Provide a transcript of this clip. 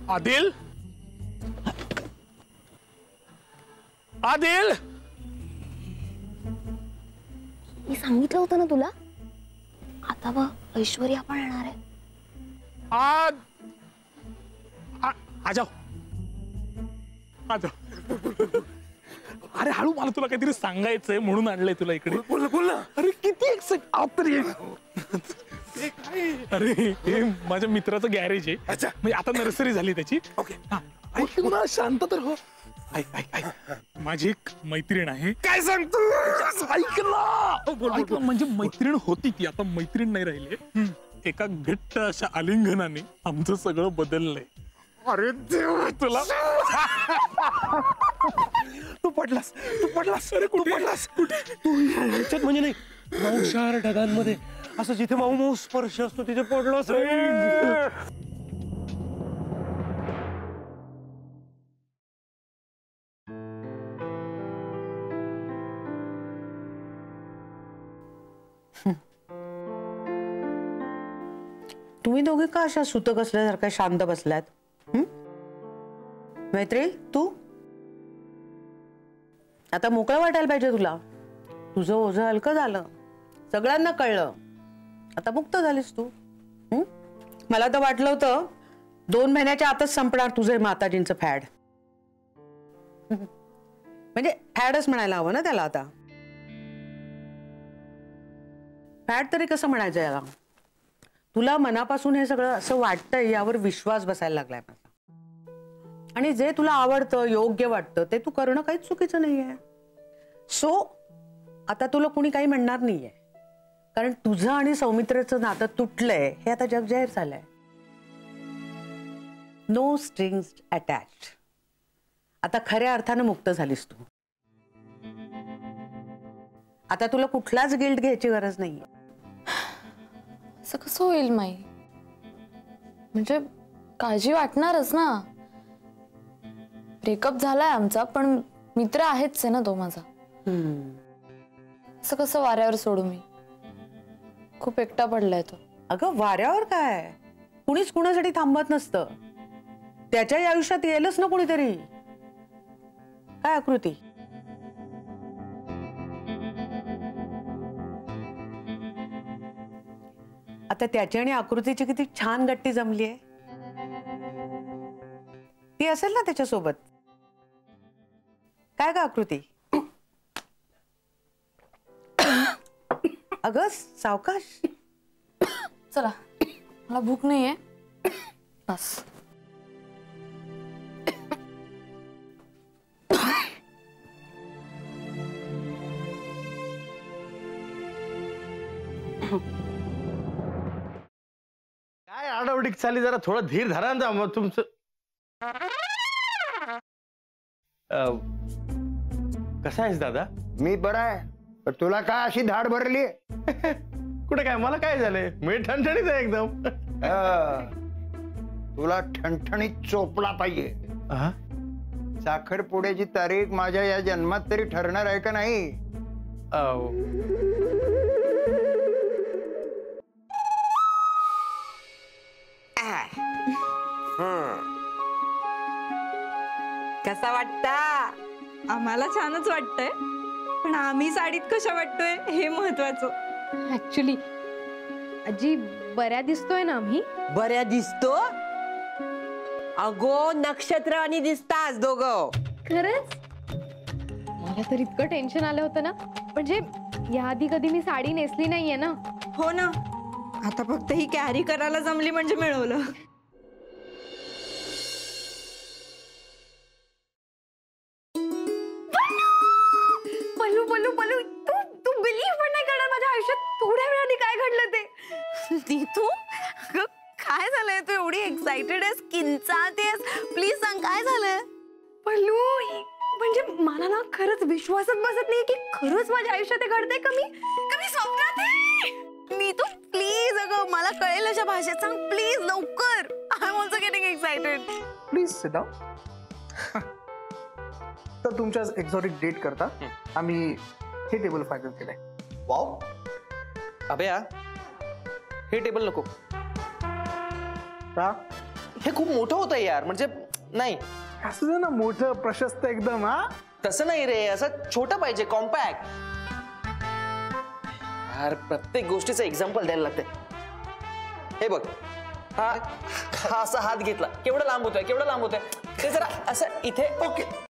आदिल, आदिल, मी सांगितलं होतं ना तुला, आता बघ ऐश्वर्या पण येणार आहे. आ जाओ, आ जाओ. अरे हळू, मला तुला काहीतरी सांगायचंय म्हणून आणलंय तुला इकडे. बोल बोल ना. अरे किती अरे हे माझ्या मित्राचं गॅरेज आहे. अच्छा, म्हणजे आता नर्सरी झाली त्याची. ओके, ऐक ना, शांत तर हो. ऐक ऐक ऐक, माझी एक मैत्रीण आहे. काय सांगतो? ऐक ना, म्हणजे मैत्रीण होती ती, आता मैत्रीण नाही राहिली. एका घट्ट अशा आलिंगनाने आमचं सगळं बदललंय. अरे देवा, तुला तू पडलास, तू पडलास. अरे कुठे पडलास? कुठे? तू ह्याच्यात म्हणजे नाही, नवशार ढगांमध्ये असं जिथे माऊ माऊ स्पर्श असतो तिथे पडलास रे. तुम्ही दोघे का अशा सुतक असल्यासारख्या शांत बसल्यात? मैत्री, तू आता मोकळं वाटायला पाहिजे तुला. तुझं ओझं हलकं झालं, सगळ्यांना कळलं, आता मुक्त झालीस तू. मला तर वाटलं होतं 2 महिन्याच्या आतच संपणार तुझं माताजींचं फॅड. म्हणजे फॅडच म्हणायला हवं ना त्याला. आता फॅड तरी कसं म्हणायचं याला? तुला मनापासून हे सगळं असं वाटतंय यावर विश्वास बसायला लागलाय माझा. आणि जे तुला आवडतं, योग्य वाटतं ते तू करणं काहीच चुकीचं नाहीये. सो आता तुला कुणी काही म्हणणार नाहीये, कारण तुझं आणि सौमित्रचं नातं तुटलंय हे आता जग जाहीर झालंय. No strings attached. आता खऱ्या अर्थानं मुक्त झालीस तू. आता तुला कुठलाच गिल्ट घ्यायची गरज नाहीये. असं कसं होईल माई? म्हणजे काळजी वाटणारच ना. ब्रेकअप झालाय आमचा, पण मित्र आहेच आहे ना तो माझा. असं कसं वाऱ्यावर सोडू मी? खूप एकटा पडलाय तो. अगं वाऱ्यावर काय, कुणीच कुणासाठी थांबत नसतं. त्याच्याही आयुष्यात येईलच ना कुणीतरी. काय आकृती? आता त्याची आणि आकृतीची किती छान गट्टी जमली आहे. ती असेल ना त्याच्यासोबत. काय का आकृती? अगं सावकाश. चला, मला भूक नाहीये, बस. काय आडवडीक चाली, जरा थोडं धीर धरा ना. मग तुमचं कसा आहेस दादा? मी बरा आहे, पण तुला काय अशी धाड भरली? कुठे काय, मला काय झालंय? मी ठणठणीत आहे एकदम. तुला ठणठणीत चोपला पाहिजे. साखरपुड्याची तारीख माझ्या या जन्मात तरी ठरणार आहे का नाही? कसा वाटता? आम्हाला छानच वाटतंय, पण आम्ही साडीत कशा वाटतोय हे महत्वाचं. ऍक्च्युली आजी बऱ्या दिसतोय ना आम्ही? बऱ्या दिसतो? अगो नक्षत्र आणि दिसतास दोघं. खरंच? मला तर इतकं टेन्शन आलं होतं ना, म्हणजे याआधी कधी मी साडी नेसली नाहीये ना. हो ना, आता फक्त ही कॅरी करायला जमली म्हणजे मिळवलं. पल्लू पल्लू पल्लू, तू बिलीव्ह पण नाही करणार माझ्या आयुष्यात थोड्या वेळाने काय घडलं ते. तू काय झालंय? तू एवढी एक्साइटेड आहेस, किंचाळतेस, प्लीज सांग काय झालंय? पल्लू, म्हणजे मला ना खरंच विश्वासच बसत नाही की खरंच माझ्या आयुष्यात घडतंय. कमी स्वप्नात आहे. नीतू प्लीज, अगं मला कळेल अशा भाषेत सांग प्लीज, लवकर. I am also getting excited. Please sit down. तर तुमच्या एक्झॉटिक डेट करता आम्ही हे टेबल फायनल केलंय. वाव अभ्या, हे टेबल नको. का? हे खूप मोठं होतं यार, म्हणजे नाही. असं दे ना, मोठं प्रशस्त एकदम. हा तसं नाही रे, असं छोटं पाहिजे, कॉम्पॅक्ट. यार प्रत्येक गोष्टीचं एक्झाम्पल द्यायला लागते. हे बघ, हा असा हात घेतला, केवढं लांब होतोय, केवढं लांब होतोय. ते जरा असं इथे. ओके